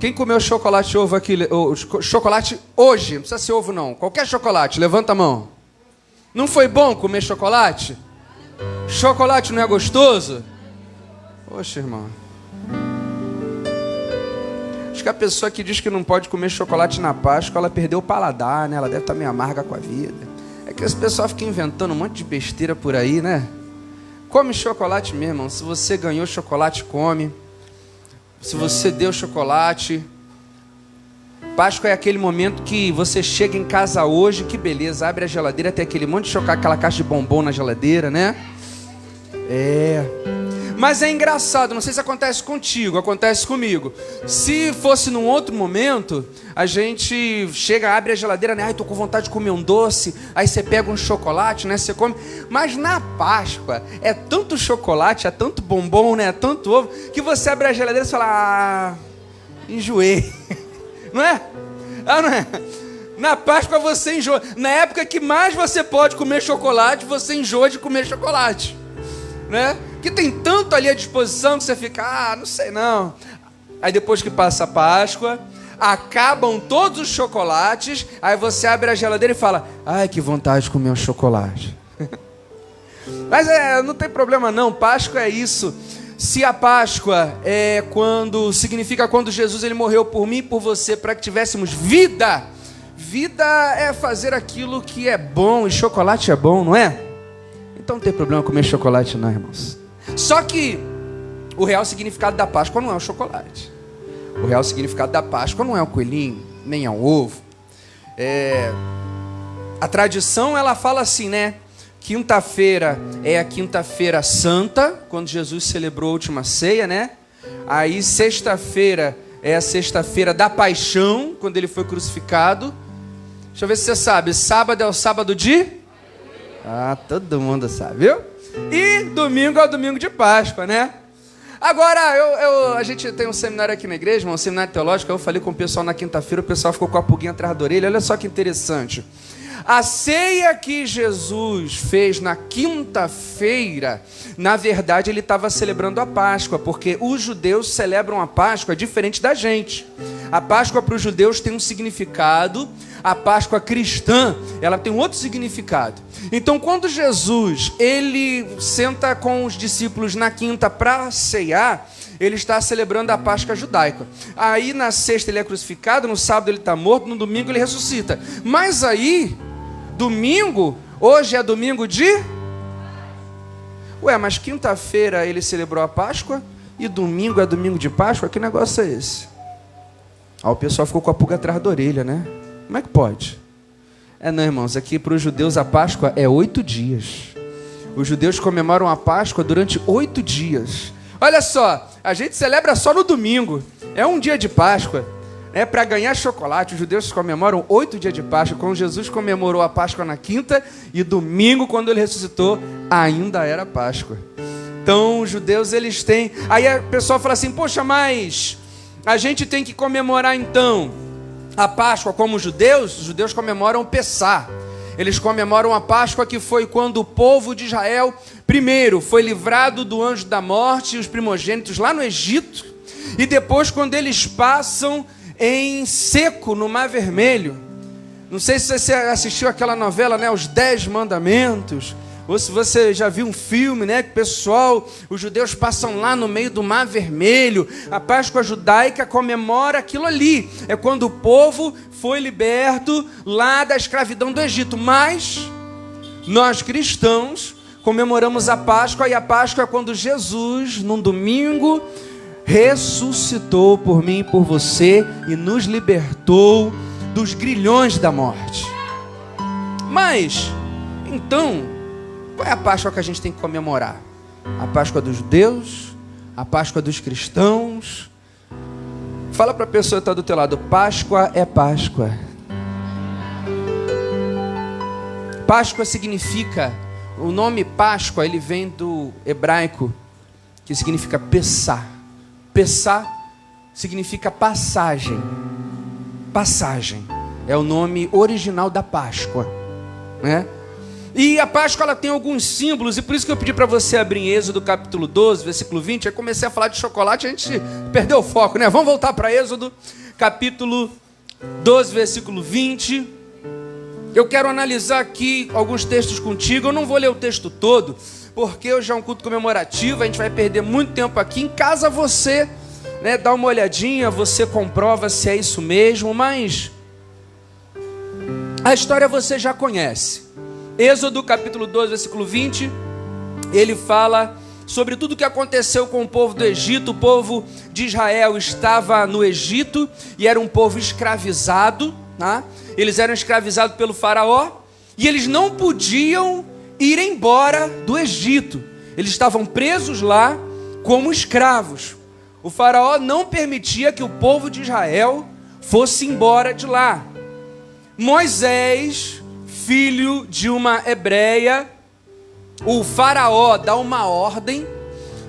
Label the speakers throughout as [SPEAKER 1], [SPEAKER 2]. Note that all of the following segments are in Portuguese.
[SPEAKER 1] Quem comeu chocolate ovo aqui? Chocolate hoje, não precisa ser ovo não. Qualquer chocolate, levanta a mão. Não foi bom comer chocolate? Chocolate não é gostoso? Poxa, irmão. Acho que a pessoa que diz que não pode comer chocolate na Páscoa, ela perdeu o paladar, né? Ela deve estar meio amarga com a vida. É que esse pessoal fica inventando um monte de besteira por aí, né? Come chocolate mesmo, irmão. Se você ganhou chocolate, come. Se você deu chocolate. Páscoa é aquele momento que você chega em casa hoje, que beleza, abre a geladeira, tem aquele monte de chocolate, aquela caixa de bombom na geladeira, né? Mas é engraçado, não sei se acontece contigo, acontece comigo. Se fosse num outro momento, a gente chega, abre a geladeira, né? Ai, tô com vontade de comer um doce. Aí você pega um chocolate, né? Você come. Mas na Páscoa, é tanto chocolate, é tanto bombom, né? É tanto ovo, que você abre a geladeira e fala, enjoei. Não é? Ah, não é? Na Páscoa você enjoa. Na época que mais você pode comer chocolate, você enjoa de comer chocolate. Né? Que tem tanto ali à disposição que você fica, não sei não. Aí depois que passa a Páscoa, acabam todos os chocolates, aí você abre a geladeira e fala, ai, que vontade de comer um chocolate. Mas não tem problema não, Páscoa é isso. Se a Páscoa significa quando Jesus ele morreu por mim e por você, para que tivéssemos vida. Vida é fazer aquilo que é bom, e chocolate é bom, não é? Então não tem problema comer chocolate não, irmãos. Só que o real significado da Páscoa não é o chocolate. O real significado da Páscoa não é o coelhinho, nem é o ovo. A tradição, ela fala assim, né? Quinta-feira é a quinta-feira santa, quando Jesus celebrou a última ceia, né? Aí sexta-feira é a sexta-feira da paixão, quando ele foi crucificado. Deixa eu ver se você sabe. Sábado é o sábado de... todo mundo sabe, viu? E domingo é o domingo de Páscoa, né? Agora, a gente tem um seminário aqui na igreja, um seminário teológico. Eu falei com o pessoal na quinta-feira, o pessoal ficou com a pulguinha atrás da orelha. Olha só que interessante. A ceia que Jesus fez na quinta-feira, na verdade, ele estava celebrando a Páscoa, porque os judeus celebram a Páscoa diferente da gente. A Páscoa para os judeus tem um significado, a Páscoa cristã, ela tem um outro significado. Então, quando Jesus, ele senta com os discípulos na quinta para ceiar, ele está celebrando a Páscoa judaica. Aí, na sexta, ele é crucificado, no sábado, ele está morto, no domingo, ele ressuscita. Mas aí, domingo, hoje é domingo de... mas quinta-feira ele celebrou a Páscoa e domingo é domingo de Páscoa? Que negócio é esse? O pessoal ficou com a pulga atrás da orelha, né? Como é que pode? Não, irmãos, aqui para os judeus a Páscoa é 8 dias. Os judeus comemoram a Páscoa durante 8 dias. Olha só, a gente celebra só no domingo. É um dia de Páscoa. Para ganhar chocolate, os judeus comemoram 8 dias de Páscoa. Quando Jesus comemorou a Páscoa na quinta, e domingo, quando ele ressuscitou, ainda era Páscoa. Então, os judeus, eles têm... Aí a pessoa fala assim, poxa, mas a gente tem que comemorar, então, a Páscoa como os judeus comemoram o Pessá. Eles comemoram a Páscoa, que foi quando o povo de Israel, primeiro, foi livrado do anjo da morte, os primogênitos lá no Egito, e depois, quando eles passam em seco no Mar Vermelho. Não sei se você assistiu aquela novela, né, Os 10 Mandamentos, ou se você já viu um filme, né, que os judeus passam lá no meio do Mar Vermelho. A Páscoa judaica comemora aquilo ali. É quando o povo foi liberto lá da escravidão do Egito. Mas nós cristãos comemoramos a Páscoa, e a Páscoa é quando Jesus, num domingo, ressuscitou por mim e por você e nos libertou dos grilhões da morte. Mas, então, qual é a Páscoa que a gente tem que comemorar? A Páscoa dos judeus? A Páscoa dos cristãos? Fala para a pessoa que está do teu lado, Páscoa é Páscoa. Páscoa significa, o nome Páscoa, ele vem do hebraico, que significa Pessá. Pessá significa passagem. Passagem é o nome original da Páscoa, né? E a Páscoa ela tem alguns símbolos, e por isso que eu pedi para você abrir em Êxodo capítulo 12, versículo 20. Eu comecei a falar de chocolate, a gente perdeu o foco, né? Vamos voltar para Êxodo capítulo 12, versículo 20. Eu quero analisar aqui alguns textos contigo. Eu não vou ler o texto todo, porque hoje é um culto comemorativo, a gente vai perder muito tempo aqui. Em casa você, né, dá uma olhadinha, você comprova se é isso mesmo, mas a história você já conhece. Êxodo capítulo 12, versículo 20, ele fala sobre tudo o que aconteceu com o povo do Egito. O povo de Israel estava no Egito e era um povo escravizado, né? Eles eram escravizados pelo faraó e eles não podiam ir embora do Egito. Eles estavam presos lá como escravos. O faraó não permitia que o povo de Israel fosse embora de lá. Moisés, filho de uma hebreia, o faraó dá uma ordem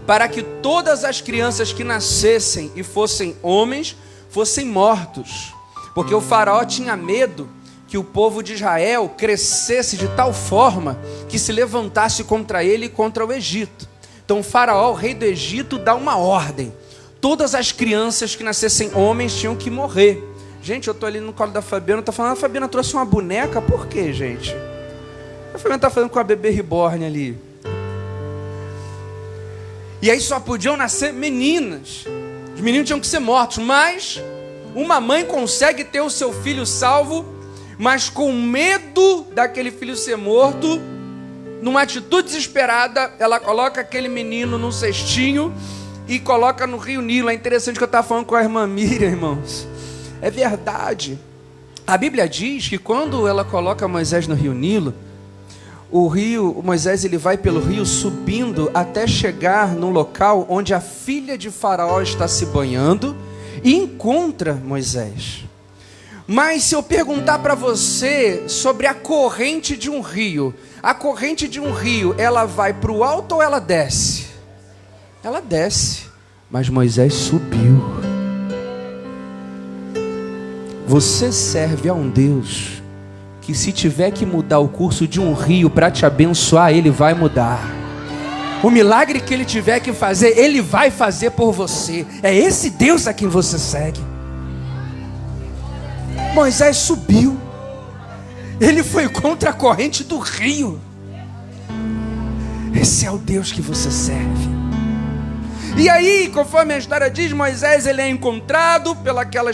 [SPEAKER 1] para que todas as crianças que nascessem e fossem homens fossem mortos, porque o faraó tinha medo que o povo de Israel crescesse de tal forma que se levantasse contra ele e contra o Egito. Então o faraó, o rei do Egito, dá uma ordem: todas as crianças que nascessem homens tinham que morrer. Gente, eu tô ali no colo da Fabiana, tá falando, a Fabiana trouxe uma boneca, por quê, gente? A Fabiana tá falando com a bebê reborn ali. E aí só podiam nascer meninas. Os meninos tinham que ser mortos, mas uma mãe consegue ter o seu filho salvo, mas com medo daquele filho ser morto, numa atitude desesperada, ela coloca aquele menino num cestinho e coloca no rio Nilo. É interessante que eu estava falando com a irmã Miriam, irmãos. É verdade. A Bíblia diz que quando ela coloca Moisés no rio Nilo, o Moisés ele vai pelo rio subindo até chegar no local onde a filha de Faraó está se banhando e encontra Moisés. Mas se eu perguntar para você sobre a corrente de um rio, a corrente de um rio, ela vai para o alto ou ela desce? Ela desce, mas Moisés subiu. Você serve a um Deus que, se tiver que mudar o curso de um rio para te abençoar, Ele vai mudar. O milagre que Ele tiver que fazer, Ele vai fazer por você. É esse Deus a quem você segue. Moisés subiu. Ele foi contra a corrente do rio. Esse é o Deus que você serve. E aí, conforme a história diz, Moisés ele é encontrado pelaquela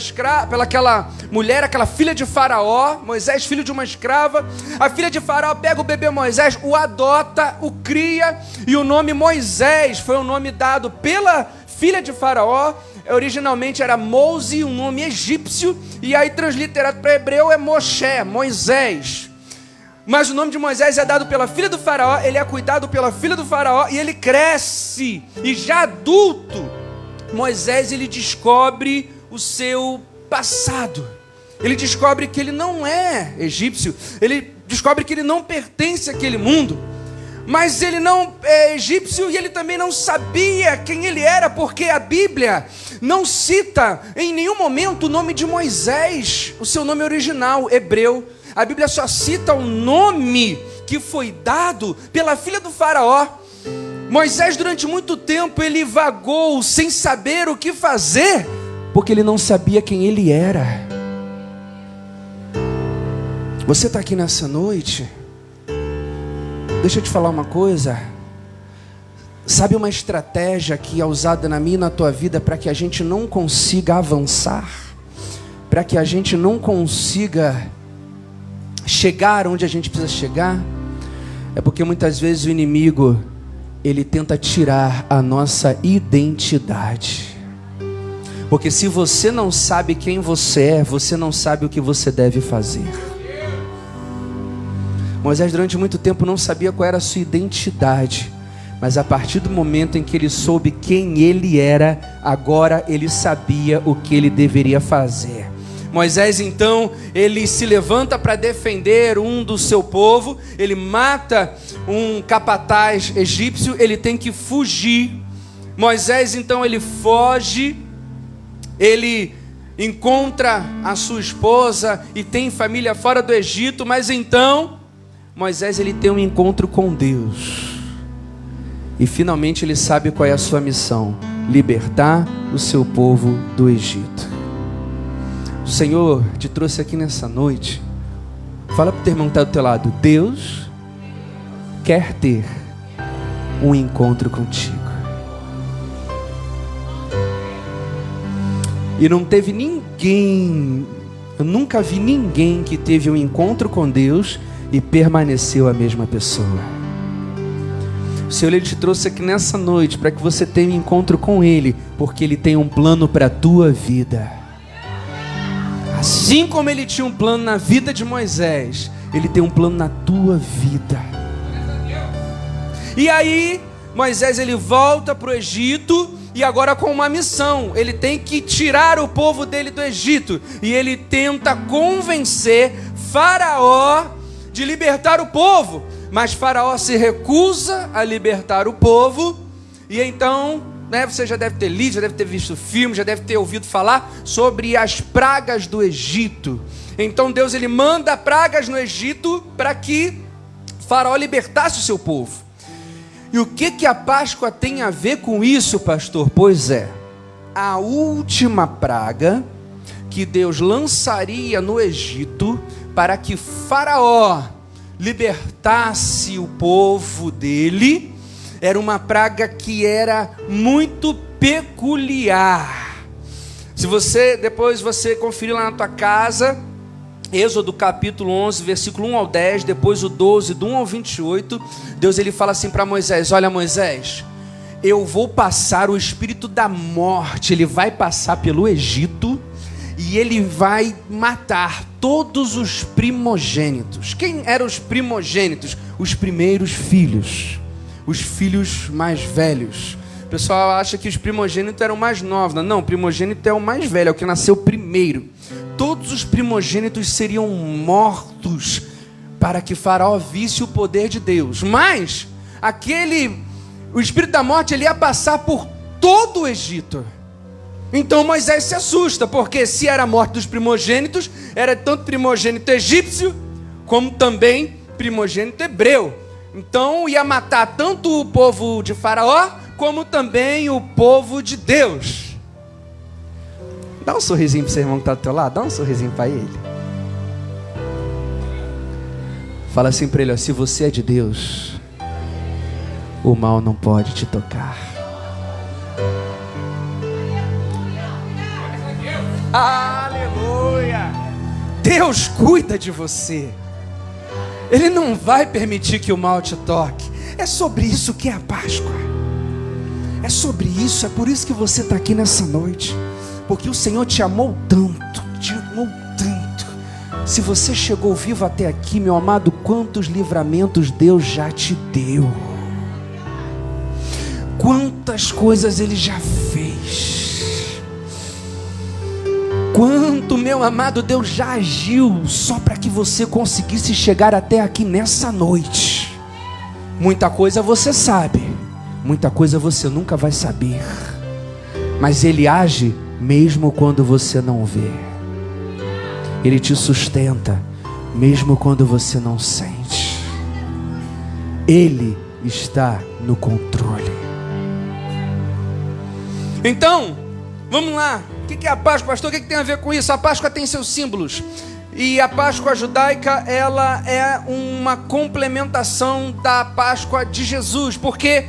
[SPEAKER 1] mulher, aquela filha de Faraó. Moisés, filho de uma escrava. A filha de Faraó pega o bebê Moisés, o adota, o cria, e o nome Moisés foi um nome dado pela filha de Faraó. Originalmente era Mose, um nome egípcio, e aí transliterado para hebreu é Moshe, Moisés. Mas o nome de Moisés é dado pela filha do faraó, ele é cuidado pela filha do faraó e ele cresce. E já adulto, Moisés ele descobre o seu passado. Ele descobre que ele não é egípcio, ele descobre que ele não pertence àquele mundo. Mas ele não é egípcio e ele também não sabia quem ele era, porque a Bíblia não cita em nenhum momento o nome de Moisés, o seu nome original, hebreu. A Bíblia só cita o nome que foi dado pela filha do faraó. Moisés, durante muito tempo, ele vagou sem saber o que fazer, porque ele não sabia quem ele era. Você está aqui nessa noite? Deixa eu te falar uma coisa. Sabe uma estratégia que é usada na minha e na tua vida para que a gente não consiga avançar? Para que a gente não consiga chegar onde a gente precisa chegar? É porque muitas vezes o inimigo, ele tenta tirar a nossa identidade. Porque se você não sabe quem você é, você não sabe o que você deve fazer. Moisés durante muito tempo não sabia qual era a sua identidade, mas a partir do momento em que ele soube quem ele era, agora ele sabia o que ele deveria fazer. Moisés então, ele se levanta para defender um do seu povo, ele mata um capataz egípcio, ele tem que fugir. Moisés então ele foge, ele encontra a sua esposa e tem família fora do Egito, mas então Moisés ele tem um encontro com Deus. E finalmente ele sabe qual é a sua missão: libertar o seu povo do Egito. O Senhor te trouxe aqui nessa noite. Fala para o teu irmão que está do teu lado: Deus quer ter um encontro contigo. E não teve ninguém, eu nunca vi ninguém que teve um encontro com Deus e permaneceu a mesma pessoa. O Senhor ele te trouxe aqui nessa noite para que você tenha um encontro com Ele, porque Ele tem um plano para a tua vida. Assim como Ele tinha um plano na vida de Moisés, Ele tem um plano na tua vida. E aí, Moisés ele volta para o Egito, e agora com uma missão. Ele tem que tirar o povo dele do Egito, e ele tenta convencer Faraó de libertar o povo, mas Faraó se recusa a libertar o povo. E então, você já deve ter lido, já deve ter visto filme, já deve ter ouvido falar sobre as pragas do Egito. Então Deus ele manda pragas no Egito para que Faraó libertasse o seu povo. E o que a Páscoa tem a ver com isso, pastor? Pois é, a última praga que Deus lançaria no Egito para que Faraó libertasse o povo dele, era uma praga que era muito peculiar. Se você, depois você conferir lá na tua casa, Êxodo capítulo 11, versículo 1 ao 10, depois o 12, do 1 ao 28, Deus ele fala assim para Moisés: olha Moisés, eu vou passar o espírito da morte, ele vai passar pelo Egito, e ele vai matar todos os primogênitos. Quem eram os primogênitos? Os primeiros filhos, os filhos mais velhos. O pessoal acha que os primogênitos eram mais novos. Não, o primogênito é o mais velho, é o que nasceu primeiro. Todos os primogênitos seriam mortos para que Faraó visse o poder de Deus. Mas o espírito da morte ele ia passar por todo o Egito. Então Moisés se assusta, porque se era a morte dos primogênitos, era tanto primogênito egípcio como também primogênito hebreu. Então ia matar tanto o povo de Faraó como também o povo de Deus. Dá um sorrisinho para o seu irmão que está do teu lado. Dá um sorrisinho para ele. Fala assim para ele: ó, se você é de Deus, o mal não pode te tocar. Aleluia! Deus cuida de você. Ele não vai permitir que o mal te toque. É sobre isso que é a Páscoa. É sobre isso, é por isso que você está aqui nessa noite. Porque o Senhor te amou tanto, te amou tanto. Se você chegou vivo até aqui, meu amado, quantos livramentos Deus já te deu. Quantas coisas Ele já fez. Quanto, meu amado, Deus já agiu só para que você conseguisse chegar até aqui nessa noite. Muita coisa você sabe, muita coisa você nunca vai saber. Mas Ele age mesmo quando você não vê. Ele te sustenta mesmo quando você não sente. Ele está no controle. Então, vamos lá. O que é a Páscoa, pastor? O que tem a ver com isso? A Páscoa tem seus símbolos. E a Páscoa judaica, ela é uma complementação da Páscoa de Jesus. Porque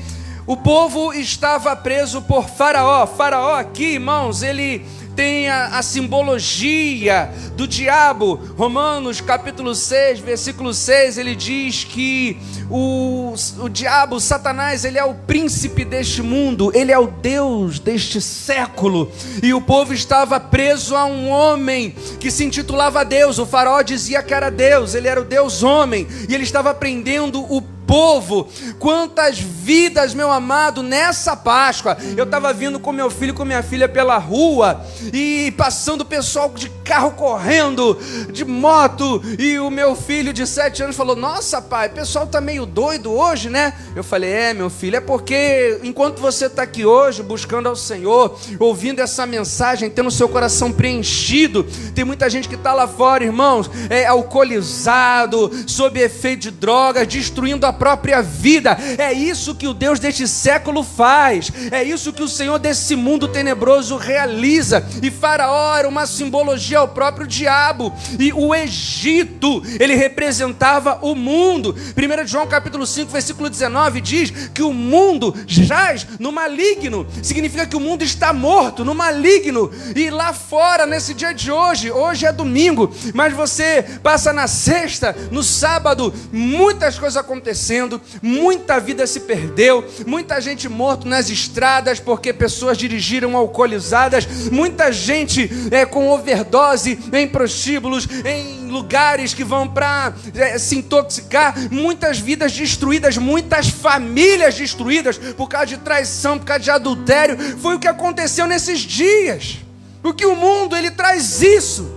[SPEAKER 1] o povo estava preso por Faraó. Faraó aqui, irmãos, ele tem a simbologia do diabo. Romanos capítulo 6, versículo 6, ele diz que o diabo, Satanás, ele é o príncipe deste mundo, ele é o Deus deste século. E o povo estava preso a um homem que se intitulava Deus. O Faraó dizia que era Deus, ele era o Deus homem, e ele estava prendendo o povo. Quantas vidas, meu amado, nessa Páscoa. Eu estava vindo com meu filho e com minha filha pela rua e passando o pessoal de carro correndo, de moto, e o meu filho de 7 anos falou: nossa, pai, o pessoal tá meio doido hoje, né? Eu falei: meu filho, é porque enquanto você está aqui hoje buscando ao Senhor, ouvindo essa mensagem, tendo o seu coração preenchido, tem muita gente que está lá fora, irmãos, alcoolizado, sob efeito de drogas, destruindo a própria vida. É isso que o Deus deste século faz, é isso que o Senhor desse mundo tenebroso realiza. E Faraó era uma simbologia ao próprio diabo, e o Egito, ele representava o mundo. 1 João capítulo 5, versículo 19 diz que o mundo jaz no maligno, significa que o mundo está morto no maligno. E lá fora, nesse dia de hoje é domingo, mas você passa na sexta, no sábado, muitas coisas acontecendo, muita vida se perdeu, muita gente morta nas estradas porque pessoas dirigiram alcoolizadas, muita gente com overdose em prostíbulos, em lugares que vão para se intoxicar, muitas vidas destruídas, muitas famílias destruídas por causa de traição, por causa de adultério. Foi o que aconteceu nesses dias. Porque o mundo, ele traz isso.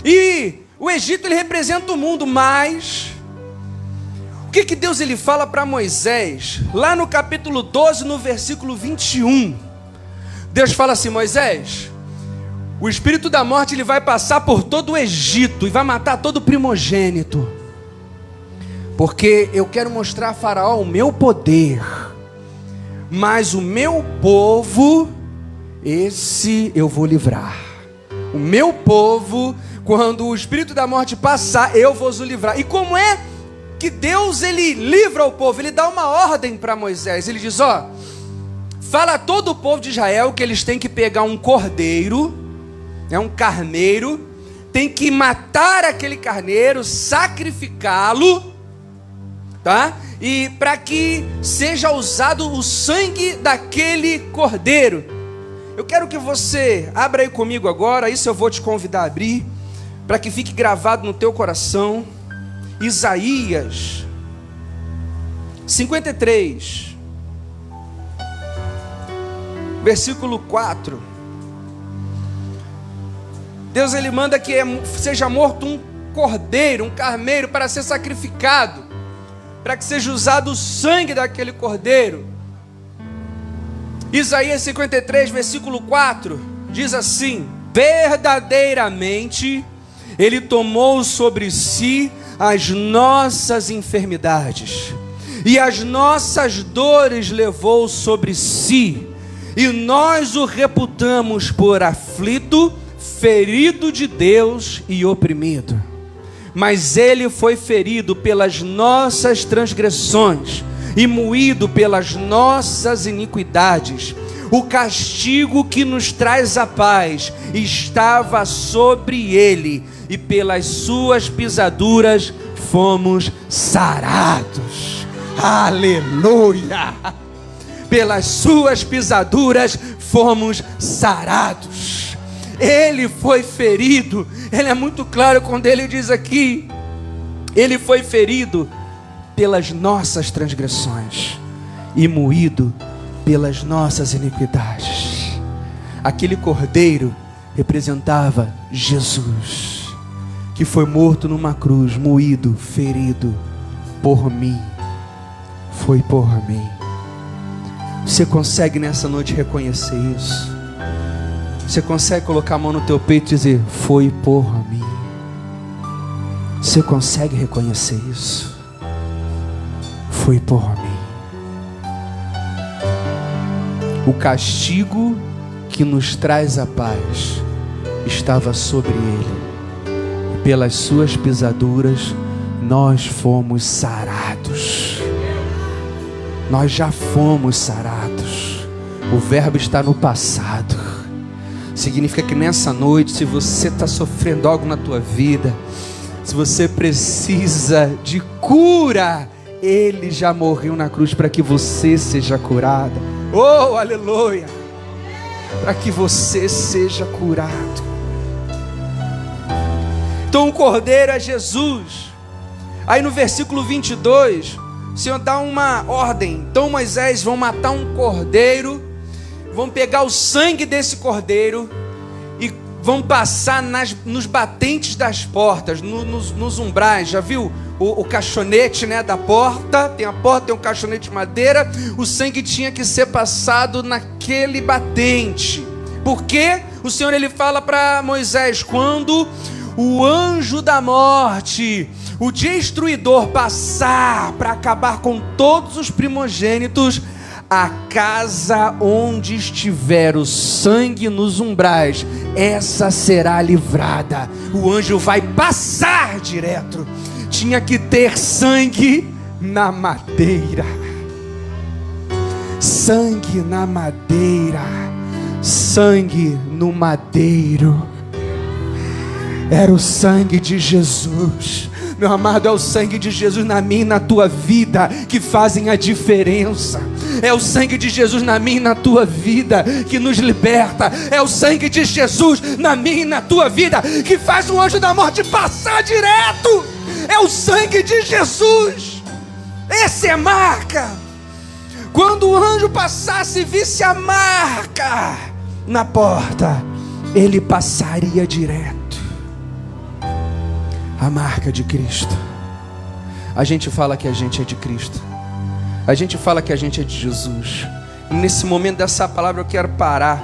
[SPEAKER 1] E o Egito, ele representa o mundo, mas o que Deus ele fala para Moisés? Lá no capítulo 12, no versículo 21, Deus fala assim: Moisés, o espírito da morte ele vai passar por todo o Egito e vai matar todo primogênito, porque eu quero mostrar a Faraó o meu poder, mas o meu povo, esse eu vou livrar. O meu povo, quando o espírito da morte passar, eu vou os livrar. E como é que Deus ele livra o povo? Ele dá uma ordem para Moisés. Ele diz: fala a todo o povo de Israel que eles têm que pegar um cordeiro, um carneiro, tem que matar aquele carneiro, sacrificá-lo, tá? E para que seja usado o sangue daquele cordeiro. Eu quero que você abra aí comigo agora, isso eu vou te convidar a abrir, para que fique gravado no teu coração. Isaías 53, versículo 4. Deus ele manda que seja morto um cordeiro, um carneiro para ser sacrificado, para que seja usado o sangue daquele cordeiro. Isaías 53, versículo 4, diz assim: verdadeiramente ele tomou sobre si as nossas enfermidades e as nossas dores levou sobre si, e nós o reputamos por aflito, ferido de Deus e oprimido. Mas ele foi ferido pelas nossas transgressões e moído pelas nossas iniquidades. O castigo que nos traz a paz estava sobre ele, e pelas suas pisaduras fomos sarados. Aleluia! Pelas suas pisaduras fomos sarados. Ele foi ferido. Ele é muito claro quando ele diz aqui: ele foi ferido pelas nossas transgressões e moído pelas nossas iniquidades. Aquele cordeiro representava Jesus, que foi morto numa cruz, moído, ferido por mim. Foi por mim. Você consegue nessa noite reconhecer isso? Você consegue colocar a mão no teu peito e dizer: foi por mim? Você consegue reconhecer isso? Foi por mim. O castigo que nos traz a paz estava sobre ele, e pelas suas pisaduras nós fomos sarados. Nós já fomos sarados. O verbo está no passado. Significa que nessa noite, se você está sofrendo algo na tua vida, se você precisa de cura, ele já morreu na cruz para que você seja curada. Oh, aleluia! Para que você seja curado. Então o cordeiro é Jesus. Aí no versículo 22, o Senhor dá uma ordem. Então Moisés, vão matar um cordeiro, vão pegar o sangue desse cordeiro e vão passar nos batentes das portas, nos umbrais. Já viu o caixonete, né, da porta? Tem a porta, tem um caixonete de madeira. O sangue tinha que ser passado naquele batente. Por quê? O Senhor, ele fala para Moisés: quando o anjo da morte, o destruidor, passar para acabar com todos os primogênitos, a casa onde estiver o sangue nos umbrais, essa será livrada. O anjo vai passar direto. Tinha que ter sangue na madeira. Sangue na madeira. Sangue no madeiro. Era o sangue de Jesus. Meu amado, é o sangue de Jesus na minha e na tua vida que fazem a diferença. É o sangue de Jesus na minha e na tua vida que nos liberta. É o sangue de Jesus na minha e na tua vida que faz um anjo da morte passar direto. É o sangue de Jesus. Essa é a marca. Quando o anjo passasse e visse a marca na porta, ele passaria direto. A marca de Cristo. A gente fala que a gente é de Cristo. A gente fala que a gente é de Jesus. E nesse momento dessa palavra eu quero parar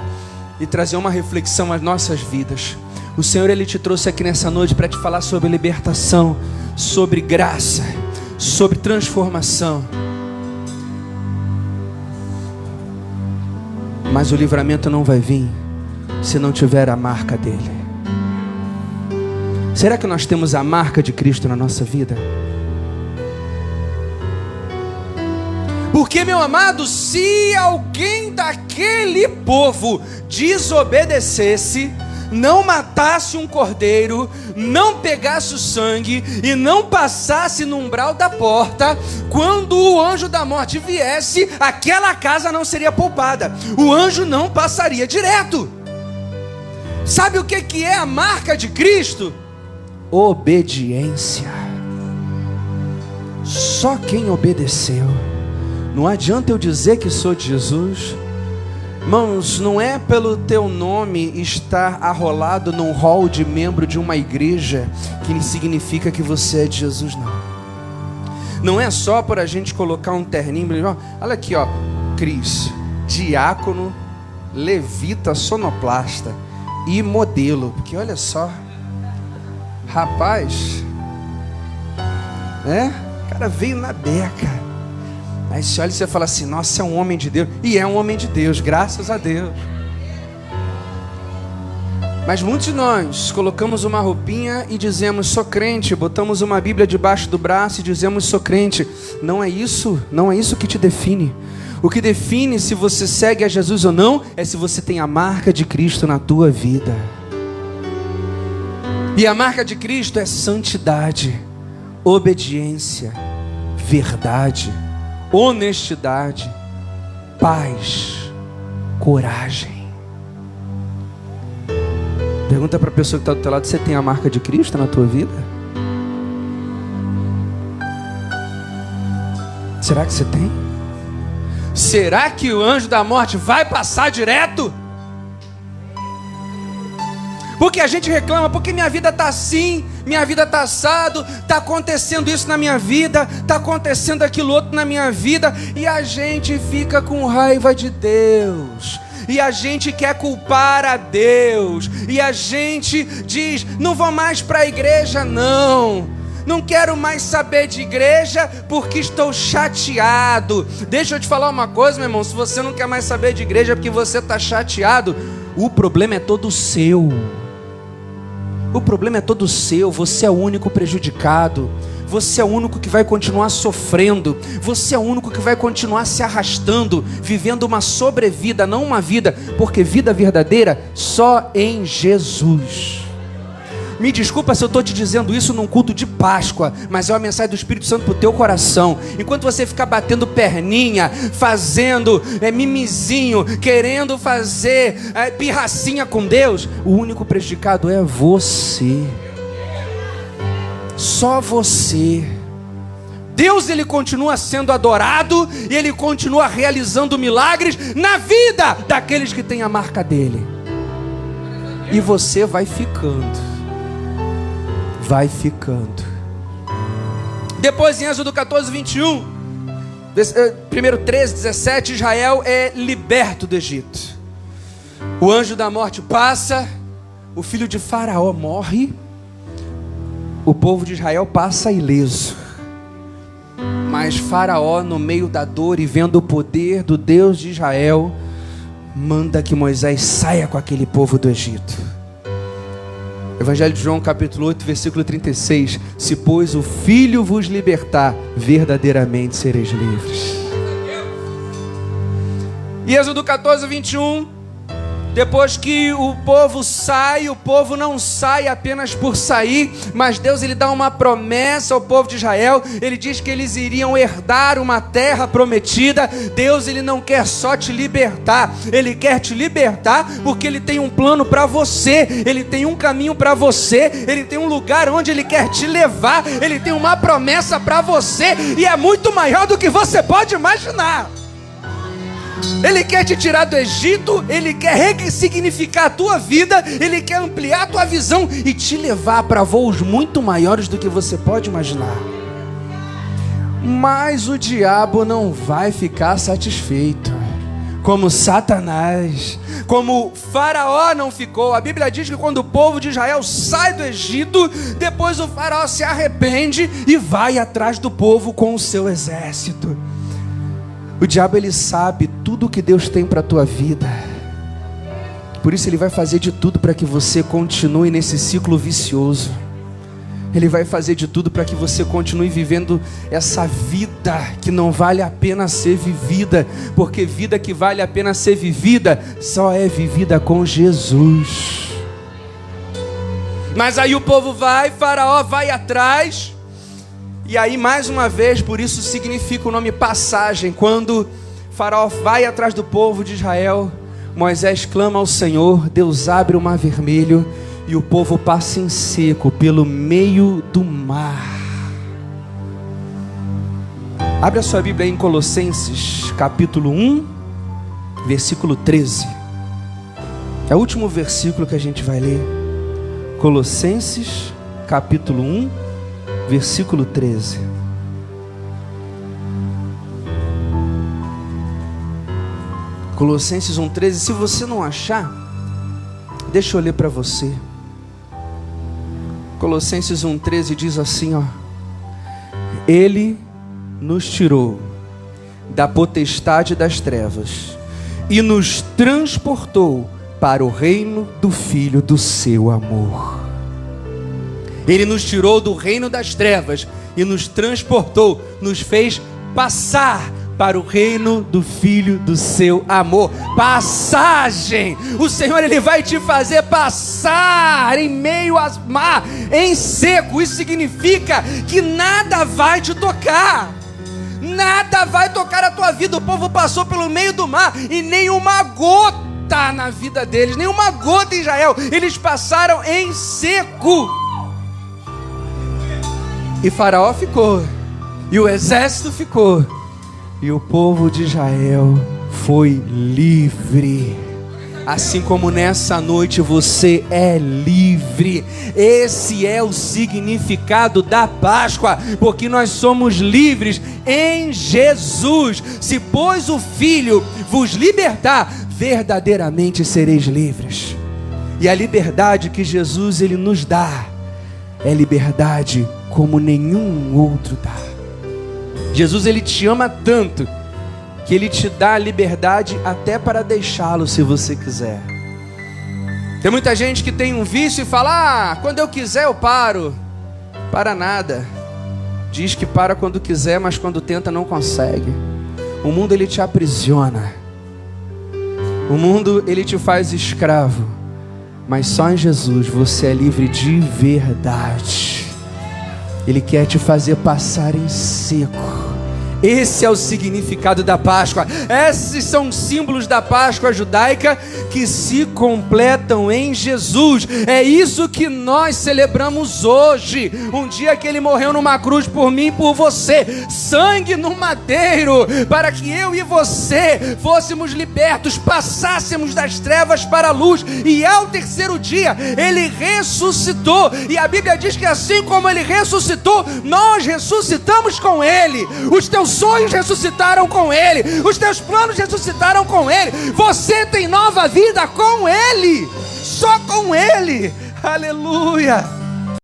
[SPEAKER 1] e trazer uma reflexão às nossas vidas. O Senhor, ele te trouxe aqui nessa noite para te falar sobre libertação, sobre graça, sobre transformação. Mas o livramento não vai vir se não tiver a marca dele. Será que nós temos a marca de Cristo na nossa vida? Porque, meu amado, se alguém daquele povo desobedecesse, não matasse um cordeiro, não pegasse o sangue e não passasse no umbral da porta, quando o anjo da morte viesse, aquela casa não seria poupada. O anjo não passaria direto. Sabe o que é a marca de Cristo? Obediência. Só quem obedeceu. Não adianta eu dizer que sou de Jesus. Irmãos, não é pelo teu nome estar arrolado num hall de membro de uma igreja que significa que você é de Jesus, não. Não é só por a gente colocar um terninho. Olha aqui, ó, Cris, diácono, levita, sonoplasta e modelo. Porque olha só, rapaz, o cara veio na beca. Aí você olha e você fala assim: nossa, é um homem de Deus. E é um homem de Deus, graças a Deus. Mas muitos de nós colocamos uma roupinha e dizemos: sou crente. Botamos uma Bíblia debaixo do braço e dizemos: sou crente. Não é isso que te define. O que define se você segue a Jesus ou não é se você tem a marca de Cristo na tua vida. E a marca de Cristo é santidade, obediência, verdade, honestidade, paz, coragem. Pergunta para a pessoa que está do teu lado: você tem a marca de Cristo na tua vida? Será que você tem? Será que o anjo da morte vai passar direto? Porque a gente reclama: porque minha vida está assim, minha vida está assado, está acontecendo isso na minha vida, está acontecendo aquilo outro na minha vida, e a gente fica com raiva de Deus, e a gente quer culpar a Deus, e a gente diz: não vou mais para a igreja, não quero mais saber de igreja porque estou chateado. Deixa eu te falar uma coisa, meu irmão: se você não quer mais saber de igreja porque você está chateado, o problema é todo seu. O problema é todo seu. Você é o único prejudicado. Você é o único que vai continuar sofrendo. Você é o único que vai continuar se arrastando, vivendo uma sobrevida, não uma vida, porque vida verdadeira só em Jesus. Me desculpa se eu estou te dizendo isso num culto de Páscoa, mas é uma mensagem do Espírito Santo para o teu coração. Enquanto você ficar batendo perninha, fazendo mimizinho, querendo fazer pirracinha com Deus, o único prejudicado é você. Só você. Deus, ele continua sendo adorado e ele continua realizando milagres na vida daqueles que têm a marca dele. E você vai ficando. Depois em Êxodo 14, 21, primeiro 13, 17, Israel é liberto do Egito. O anjo da morte passa, o filho de Faraó morre, o povo de Israel passa ileso. Mas Faraó, no meio da dor e vendo o poder do Deus de Israel, manda que Moisés saia com aquele povo do Egito. Evangelho de João, capítulo 8, versículo 36. Se, pois, o Filho vos libertar, verdadeiramente sereis livres. E Êxodo 14, 21. Depois que o povo sai, o povo não sai apenas por sair, mas Deus, ele dá uma promessa ao povo de Israel. Ele diz que eles iriam herdar uma terra prometida. Deus, ele não quer só te libertar, ele quer te libertar porque ele tem um plano para você, ele tem um caminho para você, ele tem um lugar onde ele quer te levar, ele tem uma promessa para você, e é muito maior do que você pode imaginar. Ele quer te tirar do Egito, ele quer ressignificar a tua vida, ele quer ampliar a tua visão e te levar para voos muito maiores do que você pode imaginar. Mas o diabo não vai ficar satisfeito, como Satanás, como Faraó não ficou. A Bíblia diz que quando o povo de Israel sai do Egito, depois o Faraó se arrepende e vai atrás do povo com o seu exército. O diabo, ele sabe tudo o que Deus tem para a tua vida. Por isso ele vai fazer de tudo para que você continue nesse ciclo vicioso. Ele vai fazer de tudo para que você continue vivendo essa vida que não vale a pena ser vivida. Porque vida que vale a pena ser vivida só é vivida com Jesus. Mas aí o povo vai, Faraó vai atrás. E aí, mais uma vez, por isso significa o nome passagem. Quando Faraó vai atrás do povo de Israel, Moisés clama ao Senhor, Deus abre o mar vermelho e o povo passa em seco pelo meio do mar. Abre a sua Bíblia em Colossenses, capítulo 1, versículo 13. É o último versículo que a gente vai ler. Colossenses, capítulo 1, versículo 13. Colossenses 1,13. Se você não achar, deixa eu ler para você. Colossenses 1,13 diz assim, ó: Ele nos tirou da potestade das trevas e nos transportou para o reino do Filho do seu amor. Ele nos tirou do reino das trevas e nos transportou, nos fez passar para o reino do Filho do seu amor. Passagem! O Senhor, ele vai te fazer passar em meio ao mar, em seco. Isso significa que nada vai te tocar. Nada vai tocar a tua vida. O povo passou pelo meio do mar e nenhuma gota na vida deles, nenhuma gota em Israel. Eles passaram em seco. E Faraó ficou, e o exército ficou, e o povo de Israel foi livre. Assim como nessa noite você é livre. Esse é o significado da Páscoa, porque nós somos livres em Jesus. Se, pois, o Filho vos libertar, verdadeiramente sereis livres. E a liberdade que Jesus, ele nos dá, é liberdade como nenhum outro dá. Jesus, ele te ama tanto que ele te dá a liberdade até para deixá-lo, se você quiser. Tem muita gente que tem um vício e fala: quando eu quiser eu paro. Para nada. Diz que para quando quiser, mas quando tenta não consegue. O mundo, ele te aprisiona. O mundo, ele te faz escravo. Mas só em Jesus você é livre de verdade. Ele quer te fazer passar em seco, Esse é o significado da Páscoa. Esses são símbolos da Páscoa judaica que se completam em Jesus. É isso que nós celebramos hoje. Um dia que Ele morreu numa cruz por mim e por você. Sangue no madeiro, para que eu e você fôssemos libertos, passássemos das trevas para a luz. E ao terceiro dia, Ele ressuscitou. E a Bíblia diz que assim como Ele ressuscitou, nós ressuscitamos com Ele. Os teus sonhos ressuscitaram com Ele, os teus planos ressuscitaram com Ele. Você tem nova vida com Ele, só com Ele. Aleluia.